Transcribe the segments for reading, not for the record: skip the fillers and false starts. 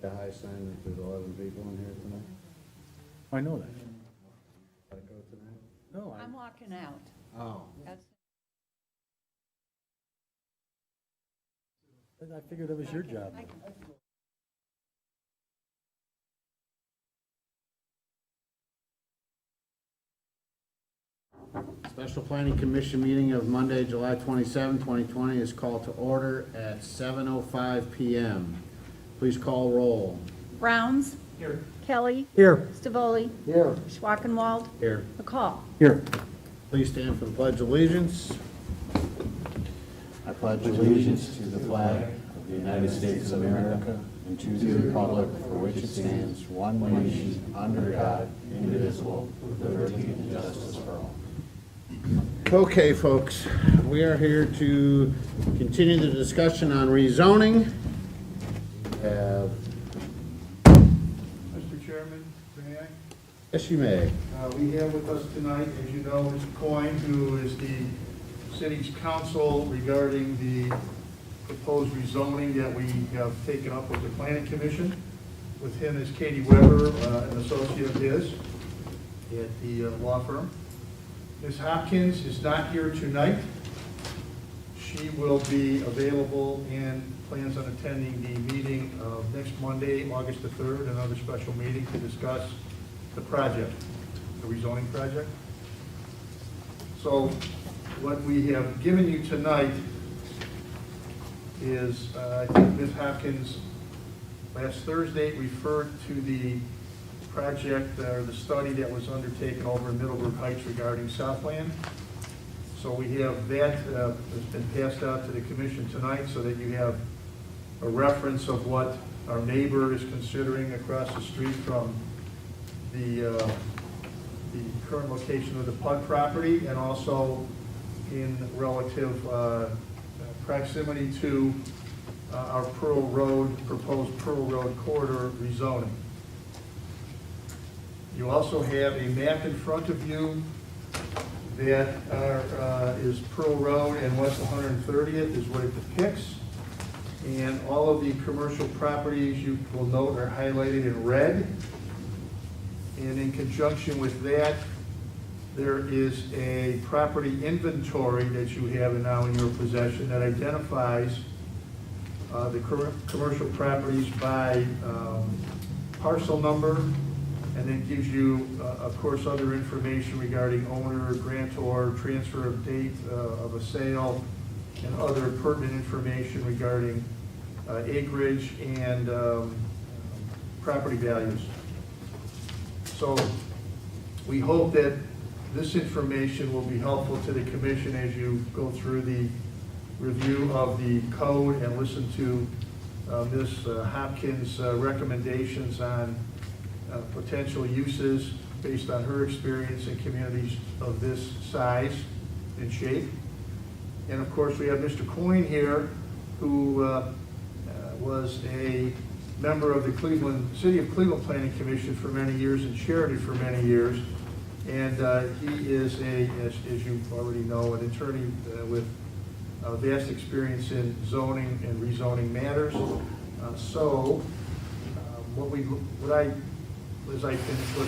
The high sign that there's 11 people in here tonight. I know that. Gotta go tonight? No, I'm walking out. Oh. That's, I figured that was your job. Special Planning Commission meeting of Monday, July 27, 2020 is called to order at 7:05 PM. Please call roll. Browns. Here. Kelly. Here. Stavoli. Here. Schwackenwald. Here. McCall. Here. Please stand for the Pledge of Allegiance. I pledge allegiance to the flag of the United States of America and to the republic for which it stands, one nation, under God, indivisible, with liberty and justice for all. Okay, folks, we are here to continue the discussion on rezoning. Mr. Chairman, may I? Yes, you may. We have with us tonight, as you know, Mr. Coyne, who is the city's counsel regarding the proposed rezoning that we have taken up with the planning commission. With him is Katie Weber, an associate of his at the law firm. Ms. Hopkins is not here tonight. She will be available and plans on attending the meeting of next Monday, August the 3rd, another special meeting to discuss the project, the rezoning project. So what we have given you tonight is, I think Ms. Hopkins last Thursday referred to the project, or the study that was undertaken over in Middleburg Heights regarding Southland. So we have that, that's been passed out to the commission tonight so that you have a reference of what our neighbor is considering across the street from the current location of the PUD property, and also in relative proximity to our Pearl Road, proposed Pearl Road corridor rezoning. You also have a map in front of you that is Pearl Road and West 130th is what it depicts. And all of the commercial properties you will note are highlighted in red. And in conjunction with that, there is a property inventory that you have now in your possession that identifies the commercial properties by parcel number, and then gives you, of course, other information regarding owner, grantor, transfer of date of a sale, and other pertinent information regarding acreage and property values. So we hope that this information will be helpful to the commission as you go through the review of the code and listen to Ms. Hopkins' recommendations on potential uses based on her experience in communities of this size and shape. And of course, we have Mr. Coyne here, who was a member of the City of Cleveland Planning Commission for many years and chaired it for many years. And he is, as you already know, an attorney with vast experience in zoning and rezoning matters.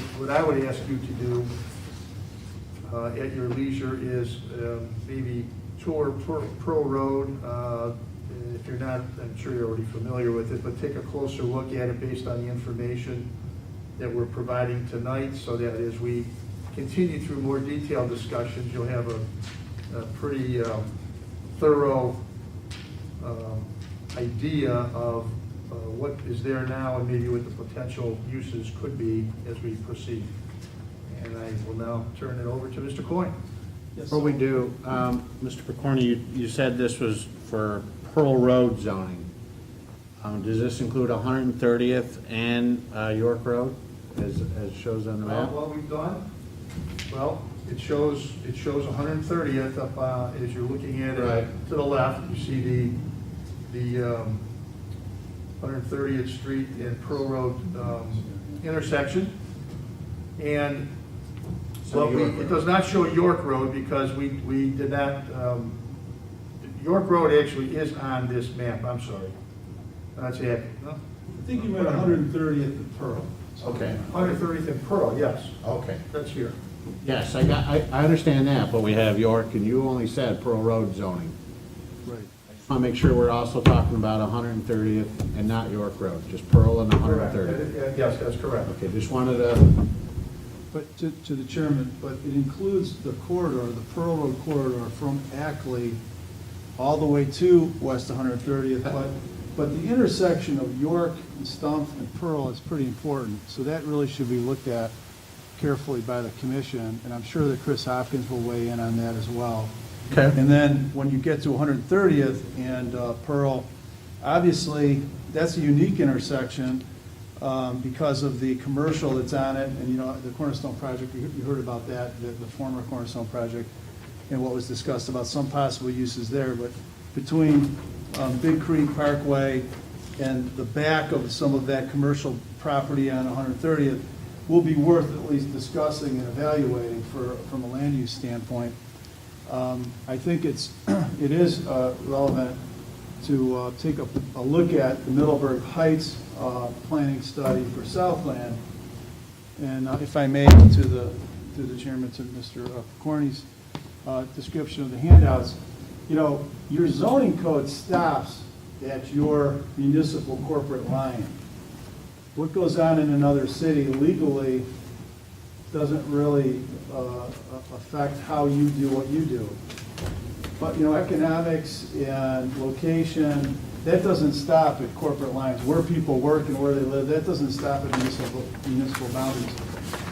What I would ask you to do at your leisure is maybe tour Pearl Road. If you're not, I'm sure you're already familiar with it, but take a closer look at it based on the information that we're providing tonight, so that as we continue through more detailed discussions, you'll have a pretty thorough idea of what is there now and maybe what the potential uses could be as we proceed. And I will now turn it over to Mr. Coyne. Before we do, Mr. Picorni, you said this was for Pearl Road zoning. Does this include 130th and York Road, as shows on the map? What we've done, well, it shows 130th up as you're looking at it. Right. To the left. You see the 130th Street and Pearl Road intersection, and it does not show York Road because we did not. York Road actually is on this map. I'm sorry. That's happening. No? think you meant 130th and Pearl. Okay, 130th and Pearl, yes, okay. that's here. Yes, I understand that, but we have York, and you only said Pearl Road zoning. Right. I want to make sure we're also talking about 130th and not York Road, just Pearl and Correct. 130th. Yes, that's correct. Okay, just wanted to, But to the chairman, but it includes the corridor, the Pearl Road corridor from Ackley all the way to West 130th. But the intersection of York and Stump and Pearl is pretty important. So that really should be looked at carefully by the commission. And I'm sure that Chris Hopkins will weigh in on that as well. okay. And then when you get to 130th and Pearl, obviously, that's a unique intersection because of the commercial that's on it. And, you know, the Cornerstone project, you heard about that, the former Cornerstone project, and what was discussed about some possible uses there. But between Big Creek Parkway and the back of some of that commercial property on 130th will be worth at least discussing and evaluating from a land use standpoint. I think it is relevant to take a look at the Middleburg Heights planning study for Southland. And if I may, to the chairman, to Mr. Corney's description of the handouts, you know, your zoning code stops at your municipal corporate line. What goes on in another city legally doesn't really affect how you do what you do. But, you know, economics and location, that doesn't stop at corporate lines. Where people work and where they live, that doesn't stop at municipal boundaries.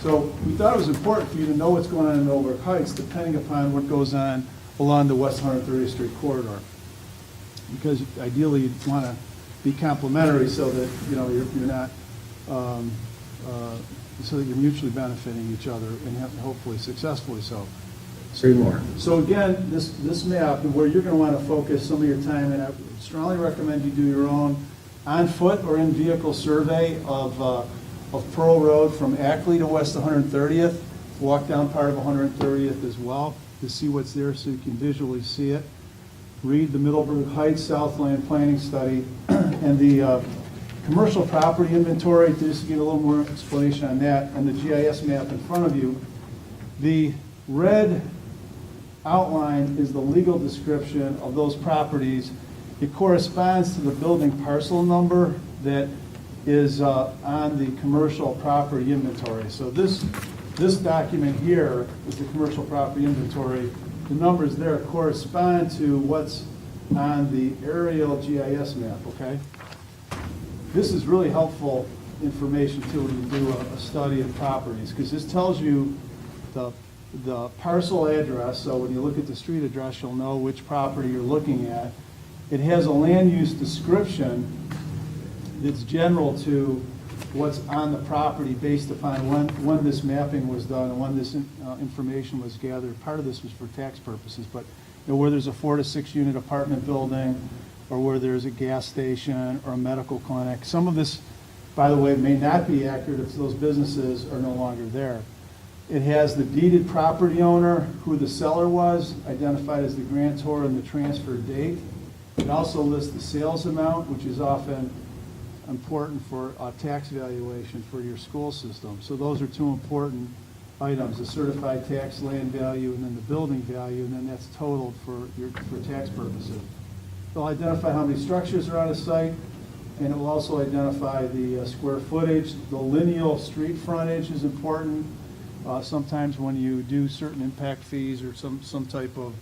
So we thought it was important for you to know what's going on in Middleburg Heights, depending upon what goes on along the West 130th Street corridor. Because ideally, you'd want to be complementary so that, you know, you're not, so that you're mutually benefiting each other and hopefully successfully so. Three more. So again, this map, where you're going to want to focus some of your time, and I strongly recommend you do your own on-foot or in-vehicle survey of Pearl Road from Ackley to West 130th. Walk down part of 130th as well to see what's there so you can visually see it. Read the Middleburg Heights Southland Planning Study and the commercial property inventory, just to give a little more explanation on that, and the GIS map in front of you. The red outline is the legal description of those properties. It corresponds to the building parcel number that is on the commercial property inventory. So this document here is the commercial property inventory. The numbers there correspond to what's on the aerial GIS map, okay? This is really helpful information too when you do a study of properties, because this tells you the parcel address. So when you look at the street address, you'll know which property you're looking at. It has a land use description that's general to what's on the property based upon when this mapping was done and when this information was gathered. Part of this was for tax purposes, but you know, where there's a 4 to 6 unit apartment building, or where there's a gas station or a medical clinic. Some of this, by the way, may not be accurate if those businesses are no longer there. It has the deeded property owner, who the seller was, identified as the grantor, and the transfer date. It also lists the sales amount, which is often important for tax valuation for your school system. So those are two important items, the certified tax land value and then the building value, and then that's totaled for tax purposes. They'll identify how many structures are on a site, and it will also identify the square footage. The lineal street frontage is important. Sometimes when you do certain impact fees or some type of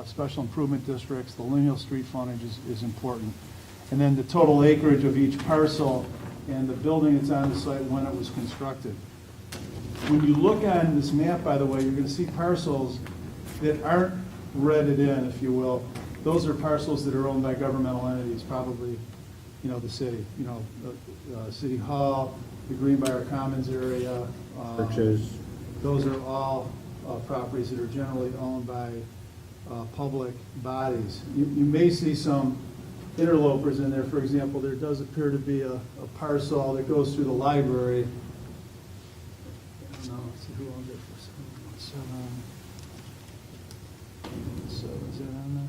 special improvement districts, the lineal street frontage is important. And then the total acreage of each parcel and the building that's on the site when it was constructed. When you look on this map, by the way, you're going to see parcels that aren't redded in, if you will. Those are parcels that are owned by governmental entities, probably, you know, the city, you know, City Hall, the Greenbrier Commons area. Churches. Those are all properties that are generally owned by public bodies. You may see some interlopers in there. For example, there does appear to be a parcel that goes through the library. I don't know, let's see who owns it for 717. So is that on there?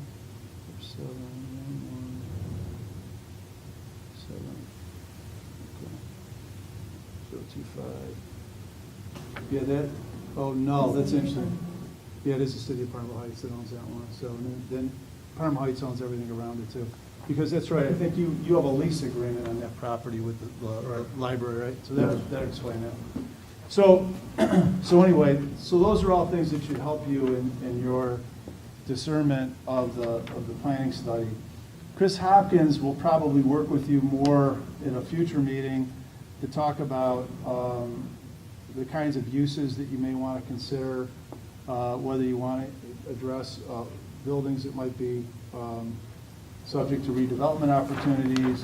For 711. 7 025. Yeah, that, oh, no, that's interesting. Yeah, it is the city of Parma Heights that owns that one, so then Parma Heights owns everything around it too. Because that's right, I think you have a lease agreement on that property with the library, right? So that explains that. So, so anyway, so those are all things that should help you in your discernment of the planning study. Chris Hopkins will probably work with you more in a future meeting to talk about the kinds of uses that you may want to consider, whether you want to address buildings that might be subject to redevelopment opportunities,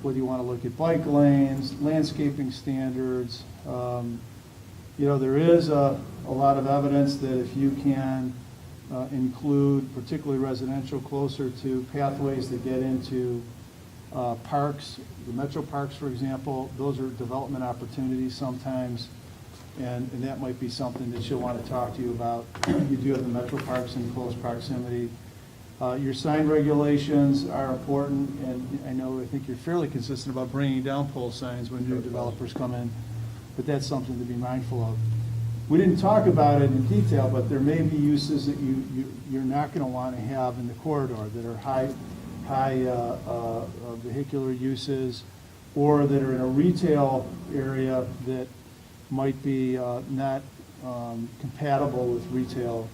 whether you want to look at bike lanes, landscaping standards. You know, there is a lot of evidence that if you can include particularly residential closer to pathways that get into parks, the metro parks, for example, those are development opportunities sometimes, and that might be something that you'll want to talk to you about. You do have the metro parks in close proximity. Your sign regulations are important, and I think you're fairly consistent about bringing down pole signs when new developers come in, but that's something to be mindful of. We didn't talk about it in detail, but there may be uses that you're not going to want to have in the corridor that are high vehicular uses, or that are in a retail area that might be not compatible with retail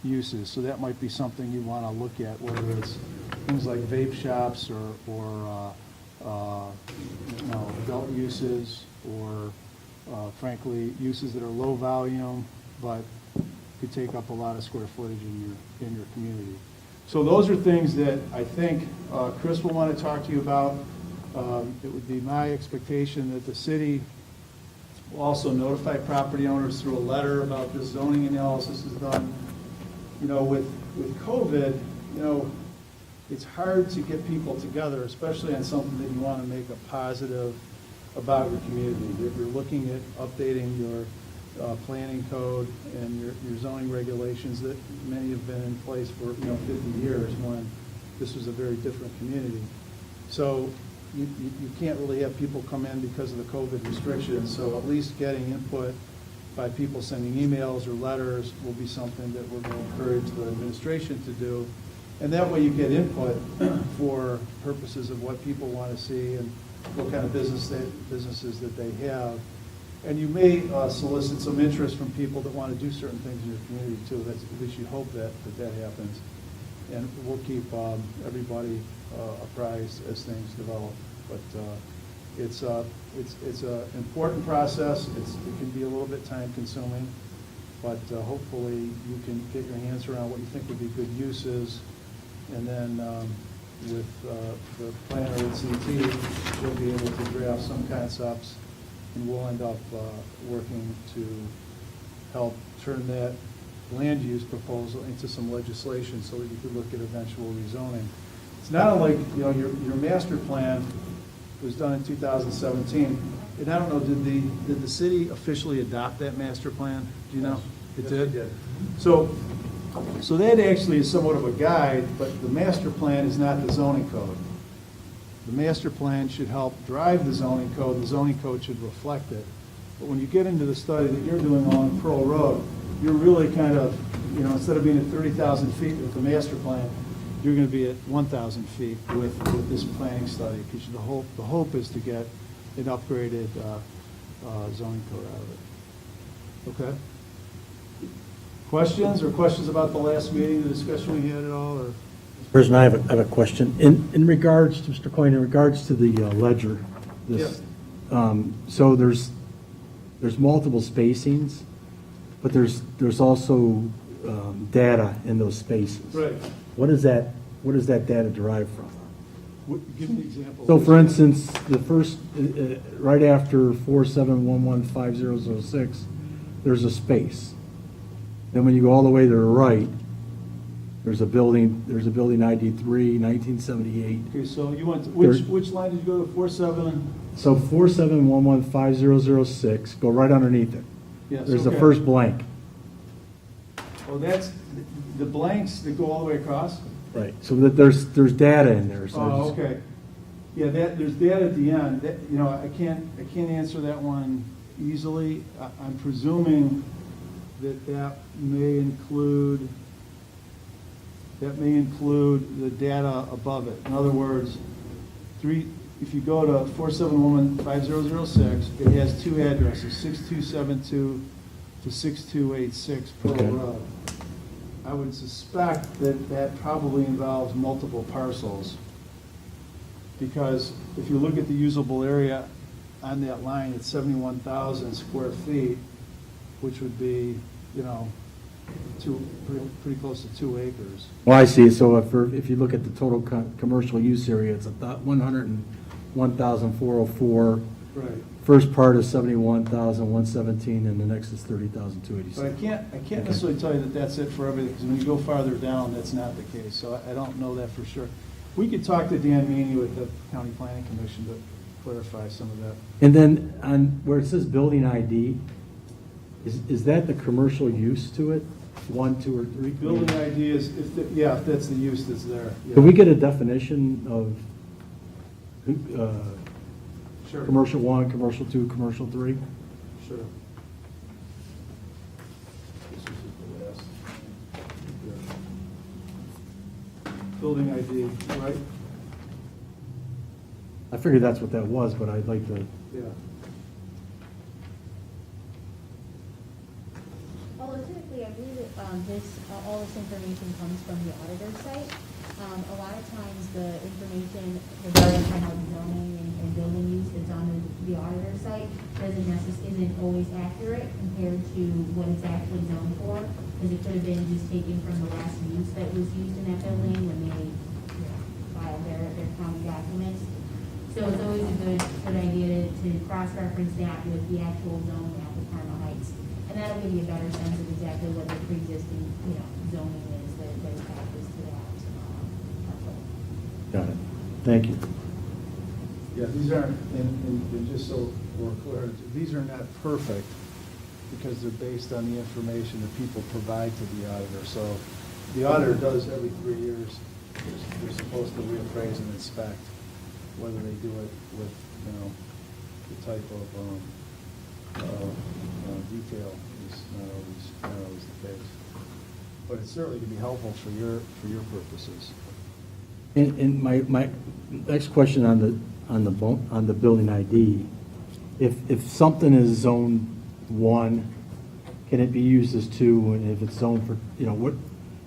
uses. So that might be something you want to look at, whether it's things like vape shops or adult uses, or frankly, uses that are low volume but could take up a lot of square footage in your community. So those are things that I think Chris will want to talk to you about. It would be my expectation that the city will also notify property owners through a letter about this zoning analysis is done. You know, with COVID, you know, it's hard to get people together, especially on something that you want to make a positive about your community. You're looking at updating your planning code and your zoning regulations that many have been in place for 50 years when this was a very different community. So you can't really have people come in because of the COVID restrictions. So at least getting input by people sending emails or letters will be something that we're going to encourage the administration to do. And that way you get input for purposes of what people want to see and what kind of businesses that they have. And you may solicit some interest from people that want to do certain things in your community too. That's, at least you hope that happens. And we'll keep everybody apprised as things develop. But it's an important process. It can be a little bit time consuming, but hopefully you can get your hands around what you think would be good uses. And then with the planner at CT, we'll be able to draft some concepts, and we'll end up working to help turn that land use proposal into some legislation so that you could look at eventual rezoning. It's not unlike, your master plan was done in 2017. And I don't know, did the city officially adopt that master plan? Do you know? It Yes, did? it did. So that actually is somewhat of a guide, but the master plan is not the zoning code. The master plan should help drive the zoning code. The zoning code should reflect it. But when you get into the study that you're doing along Pearl Road, you're really kind of, instead of being at 30,000 feet with the master plan, you're going to be at 1,000 feet with this planning study, because the hope is to get an upgraded zoning code out of it. Okay? Questions about the last meeting, the discussion we had at all, or? President, I have a question. In regards to, Mr. Coyne, in regards to the ledger, this, so there's multiple spacings, but there's also data in those spaces. Right. What is that data derived from? Give me an example. So for instance, the first, right after 47115006, there's a space. Then when you go all the way to the right, there's a building ID 3, 1978. Okay, so you went, which line did you go to, 47? So 47115006, go right underneath it. Yes, There's the okay. first blank. Oh, that's the blanks that go all the way across? Right. So that there's data in there. So Oh, okay. Yeah, there's data at the end. I can't answer that one easily. I'm presuming that may include the data above it. In other words, if you go to 471-5006, it has two addresses, 6272 to 6286 Pearl Okay. Road. I would suspect that that probably involves multiple parcels, because if you look at the usable area on that line, it's 71,000 square feet, which would be, pretty close to 2 acres. Well, I see, so if you look at the total commercial use area, it's 101,404. Right. First part is 71,117, and the next is 30,286. But I can't necessarily tell you that that's it for everything, because when you go farther down, that's not the case, so I don't know that for sure. We could talk to Dan Meany with the County Planning Commission to clarify some of that. And then on where it says building ID, is that the commercial use to it? 1, 2, or 3? Building ID is, if that's the use that's there. yeah. Can we get a definition of Sure. commercial 1, commercial 2, commercial 3? Sure. This is the last. Yeah. Building ID, right? I figured that's what that was, but I'd like to, Yeah. Although typically, I believe that all this information comes from the auditor's site. A lot of times, the information regarding kind of zoning and building use that's on the auditor's site isn't always accurate compared to what it's actually zoned for, because it could have been just taken from the last use that was used in that building when they filed their county documents. So it's always a good idea to cross-reference that with the actual zone map of Parma Heights. And that'll give you a better sense of exactly what the pre-existing, zoning is that attaches to that parcel. got it. Thank you. Yeah, these aren't, and just so we're clear, these are not perfect because they're based on the information that people provide to the auditor. So the auditor does every 3 years, they're supposed to reappraise and inspect. Whether they do it with, the type of detail is not always the case. But it certainly can be helpful for your purposes. And my next question on the building ID, if something is zone 1, can it be used as 2? And if it's zoned for,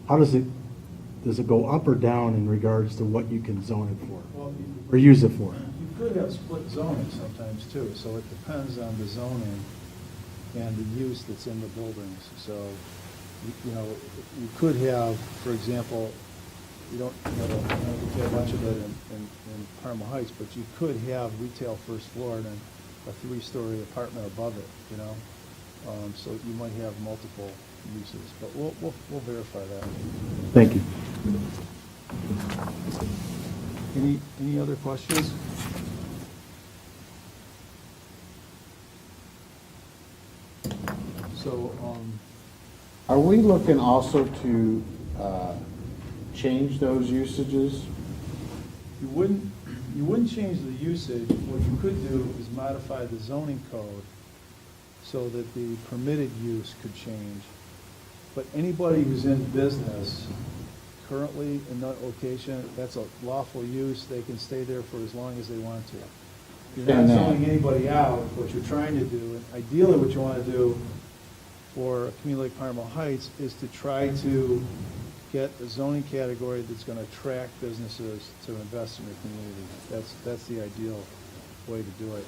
how does it go up or down in regards to what you can zone it for Well, or use it for? you could have split zoning sometimes too, so it depends on the zoning and the use that's in the buildings. So, you could have, for example, you don't have much of it in Parma Heights, but you could have retail first floor and then a 3-story apartment above it, so you might have multiple uses, but we'll verify that. Thank you. Any other questions? So, Are we looking also to change those usages? you wouldn't change the usage. What you could do is modify the zoning code so that the permitted use could change. But anybody who's in business currently in that location, that's a lawful use, they can stay there for as long as they want to. You're not And, zoning anybody out. What you're trying to do, and ideally what you want to do for a community like Parma Heights is to try to get a zoning category that's going to attract businesses to invest in your community. That's the ideal way to do it.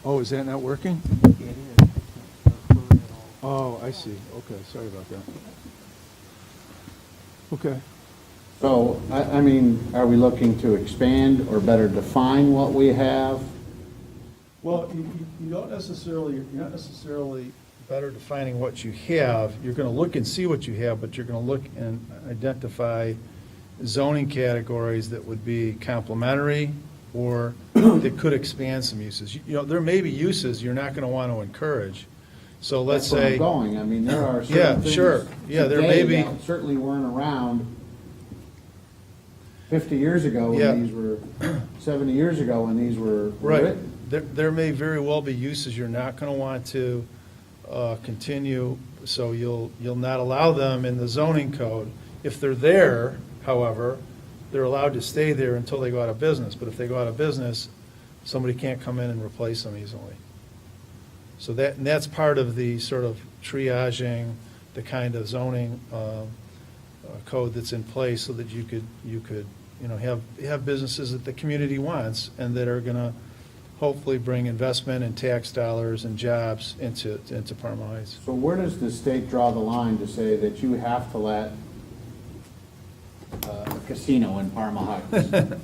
Oh, is that not working? Oh, I see. Okay, sorry about that. Okay. So, I mean, are we looking to expand or better define what we have? Well, you're not necessarily better defining what you have. You're going to look and see what you have, but you're going to look and identify zoning categories that would be complementary or that could expand some uses. You know, there may be uses you're not gonna want to encourage. So let's That's where I'm say, going. I mean, there are Yeah, certain things sure. Yeah, there may today be- that certainly weren't around 50 years ago Yeah. when these were, 70 years ago when these were right, written. there may very well be uses you're not gonna want to continue, so you'll not allow them in the zoning code. If they're there, however, they're allowed to stay there until they go out of business. But if they go out of business, somebody can't come in and replace them easily. So that's part of the sort of triaging, the kind of zoning code that's in place so that you could, you know, have businesses that the community wants and that are gonna hopefully bring investment and tax dollars and jobs into Parma Heights. So where does the state draw the line to say that you have to let a casino in Parma Heights?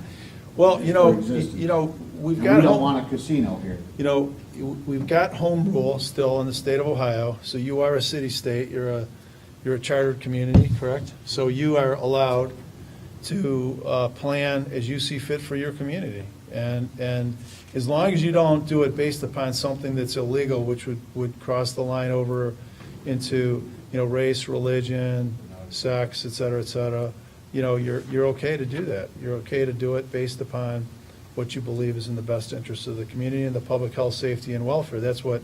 Well, For existence. we've And got. we don't home- want a casino here. You know, we've got home rule still in the state of Ohio, so you are a city-state, you're a chartered community, correct? So you are allowed to plan as you see fit for your community. And as long as you don't do it based upon something that's illegal, which would cross the line over into, race, religion, sex, et cetera, you're okay to do that. You're okay to do it based upon what you believe is in the best interest of the community and the public health, safety, and welfare. That's what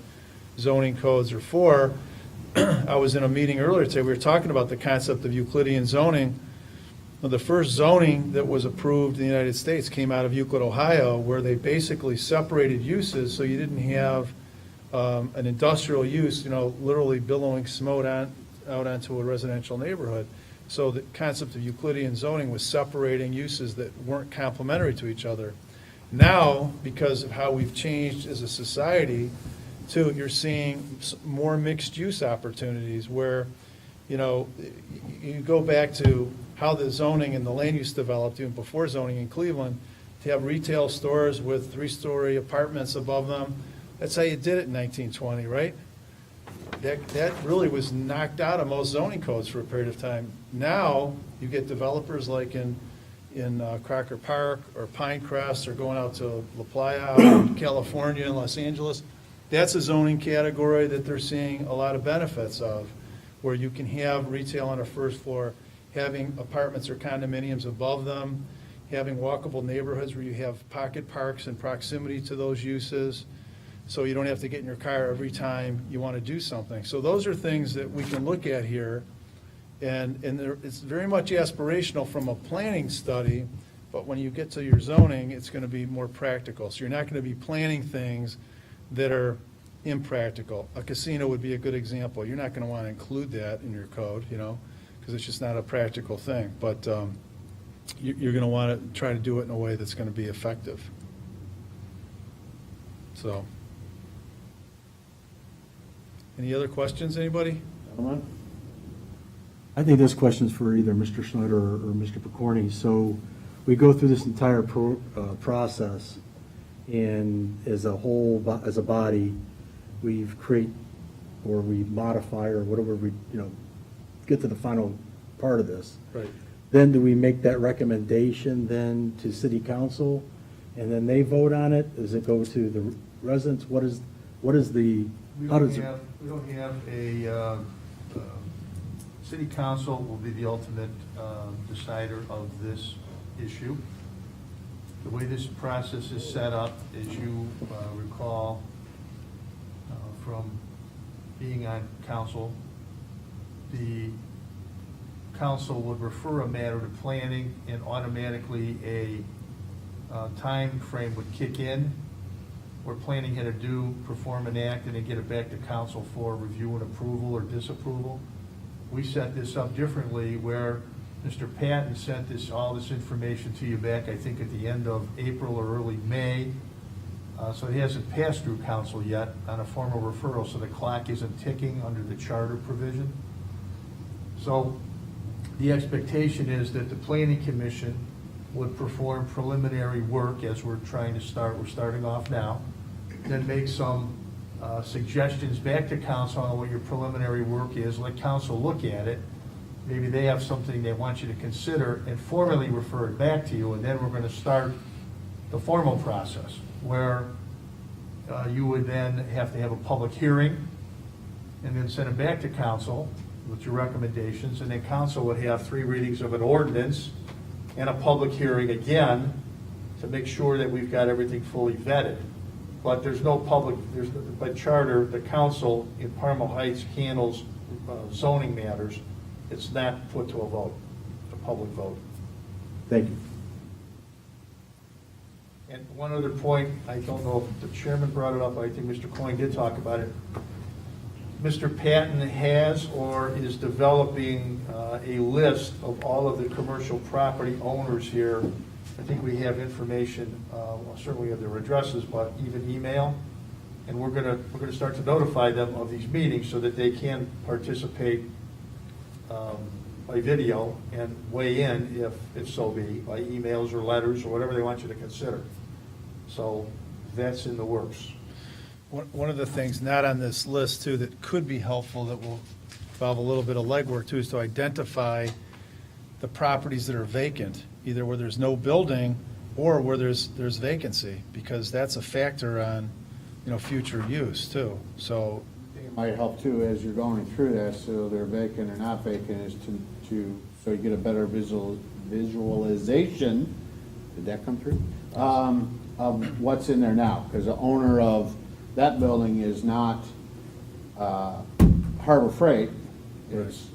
zoning codes are for. I was in a meeting earlier today, we were talking about the concept of Euclidean zoning. Well, the first zoning that was approved in the United States came out of Euclid, Ohio, where they basically separated uses, so you didn't have an industrial use, literally billowing smoke out onto a residential neighborhood. So the concept of Euclidean zoning was separating uses that weren't complementary to each other. Now, because of how we've changed as a society, too, you're seeing more mixed-use opportunities where, you go back to how the zoning and the land use developed even before zoning in Cleveland, to have retail stores with 3-story apartments above them. That's how you did it in 1920, right? That really was knocked out of most zoning codes for a period of time. Now, you get developers like in Crocker Park or Pinecrest or going out to La Playa out in California and Los Angeles. That's a zoning category that they're seeing a lot of benefits of, where you can have retail on a first floor, having apartments or condominiums above them, having walkable neighborhoods where you have pocket parks in proximity to those uses, so you don't have to get in your car every time you want to do something. So those are things that we can look at here, and it's very much aspirational from a planning study, but when you get to your zoning, it's going to be more practical. So you're not going to be planning things that are impractical. A casino would be a good example. You're not going to want to include that in your code, because it's just not a practical thing. But you're going to want to try to do it in a way that's going to be effective. So, any other questions, anybody? Gentlemen? I think this question's for either Mr. Schneider or Mr. Picorni. So we go through this entire process, and as a whole, as a body, we create, or we modify, or whatever we, get to the final part of this. Right. Then do we make that recommendation then to city council, and then they vote on it? Does it go to the residents? What is the, We how don't does it? have, we don't have a, city council will be the ultimate decider of this issue. The way this process is set up, as you recall from being on council, the council would refer a matter to planning, and automatically a time frame would kick in where planning had to do, perform an act, and then get it back to council for review and approval or disapproval. We set this up differently, where Mr. Patton sent all this information to you back, I think, at the end of April or early May. So it hasn't passed through council yet on a formal referral, so the clock isn't ticking under the charter provision. So the expectation is that the planning commission would perform preliminary work as we're starting off now, then make some suggestions back to council on what your preliminary work is, let council look at it. Maybe they have something they want you to consider and formally refer it back to you, and then we're going to start the formal process, where you would then have to have a public hearing and then send it back to council with your recommendations, and then council would have 3 readings of an ordinance and a public hearing again to make sure that we've got everything fully vetted. But there's no public, by charter, the council in Parma Heights handles zoning matters. It's not put to a vote, it's a public vote. Thank you. And one other point, I don't know if the chairman brought it up, but I think Mr. Coyne did talk about it. Mr. Patton has or is developing a list of all of the commercial property owners here. I think we have information, well, certainly we have their addresses, but even email. And we're gonna start to notify them of these meetings so that they can participate by video and weigh in if so be, by emails or letters or whatever they want you to consider. So that's in the works. One of the things not on this list too that could be helpful, that will involve a little bit of legwork too, is to identify the properties that are vacant, either where there's no building or where there's vacancy, because that's a factor on, future use too. So, It might help too, as you're going through that, so they're vacant or not vacant, is so you get a better visualization, did that come through? Of what's in there now, because the owner of that building is not Harbor Freight, it's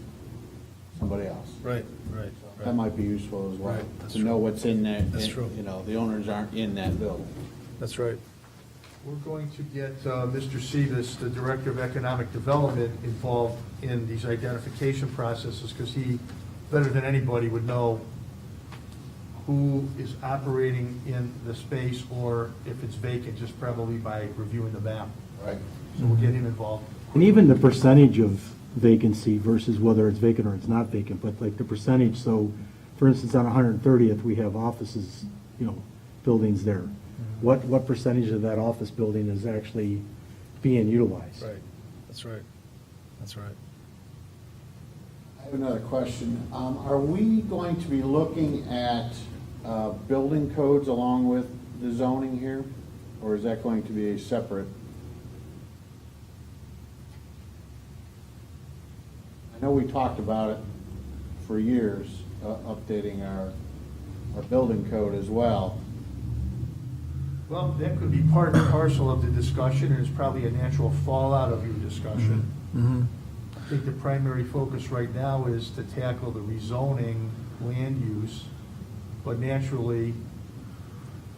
somebody else. right. That might be useful as well, Right, that's to know true. what's in there. That's true. The owners aren't in that building. That's right. We're going to get Mr. Seavis, the Director of Economic Development, involved in these identification processes, because he, better than anybody, would know who is operating in the space, or if it's vacant, just probably by reviewing the map. Right. So we'll get him involved. And even the percentage of vacancy versus whether it's vacant or it's not vacant, but like the percentage, so for instance, on 130th, we have offices, buildings there. What percentage of that office building is actually being utilized? Right. That's right. I have another question. Are we going to be looking at building codes along with the zoning here? Or is that going to be a separate? I know we talked about it for years, updating our building code as well. Well, that could be part and parcel of the discussion, and it's probably a natural fallout of your discussion. I think the primary focus right now is to tackle the rezoning land use, but naturally,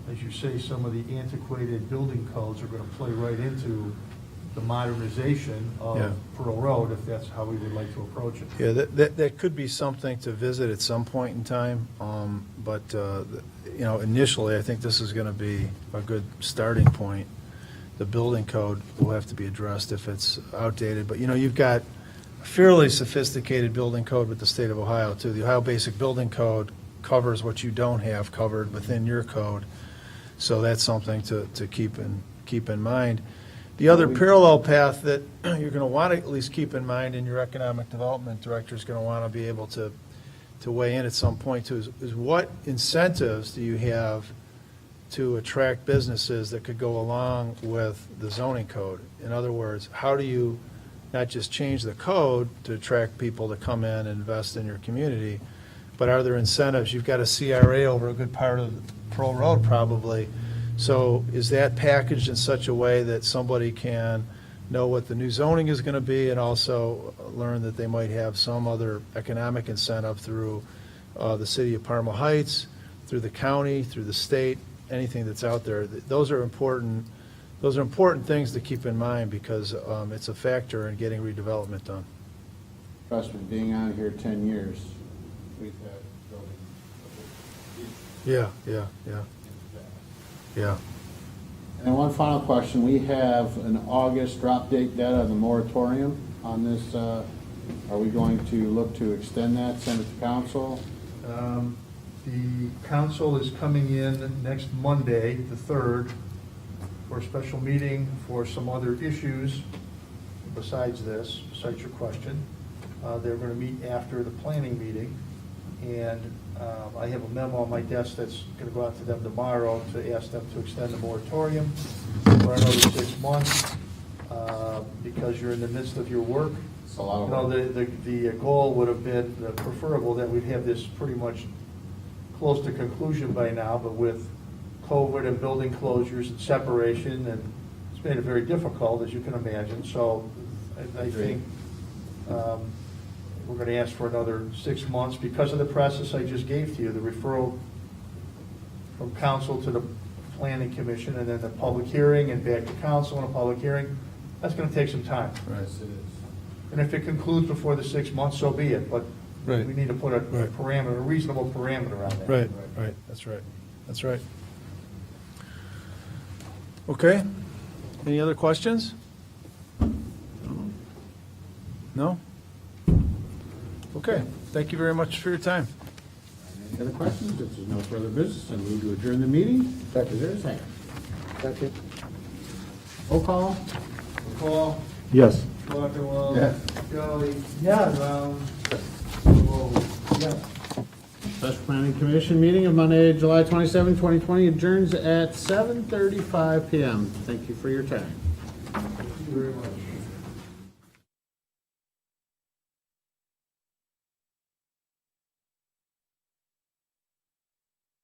as you say, some of the antiquated building codes are gonna play right into the modernization Yeah. of Pearl Road, if that's how we would like to approach it. Yeah, that could be something to visit at some point in time, but, initially, I think this is going to be a good starting point. The building code will have to be addressed if it's outdated, but, you've got a fairly sophisticated building code with the state of Ohio, too. The Ohio Basic Building Code covers what you don't have covered within your code, so that's something to keep in mind. The other parallel path that you're going to want to at least keep in mind, and your economic development director is going to want to be able to weigh in at some point too, is what incentives do you have to attract businesses that could go along with the zoning code? In other words, how do you not just change the code to attract people to come in and invest in your community, but are there incentives? You've got a CRA over a good part of Pearl Road probably. So is that packaged in such a way that somebody can know what the new zoning is going to be, and also learn that they might have some other economic incentive through the city of Parma Heights, through the county, through the state, anything that's out there? Those are important things to keep in mind, because it's a factor in getting redevelopment done. Trust me, being on here 10 years, we've had building. Yeah. And one final question, we have an August drop date dead on the moratorium on this. Are we going to look to extend that, send it to council? The council is coming in next Monday, the 3rd, for a special meeting for some other issues besides this, besides your question. They're going to meet after the planning meeting, and I have a memo on my desk that's going to go out to them tomorrow to ask them to extend the moratorium for another 6 months, because you're in the midst of your work. It's a lot of You know, work. the goal would have been preferable that we'd have this pretty much close to conclusion by now, but with COVID and building closures and separation, and it's made it very difficult, as you can imagine. So I think we're going to ask for another 6 months because of the process I just gave to you, the referral from council to the planning commission, and then the public hearing, and back to council and a public hearing. That's going to take some time. Right. Yes, it is. And if it concludes before the 6 months, so be it, but Right. we need to put a Right. parameter, a reasonable parameter on that. Right, right, that's right, that's right. Okay, any other questions? No? Okay, thank you very much for your time. Any other questions? If there's no further business, I move to adjourn the meeting. Is there a second? Second. Roll call? Paul, Yes. Walker, Yes. Kelly. Yes. Brown. Whoa. Yes. Special Planning Commission meeting of Monday, July 27, 2020 adjourns at 7:35 PM. Thank you for your time. Thank you very much.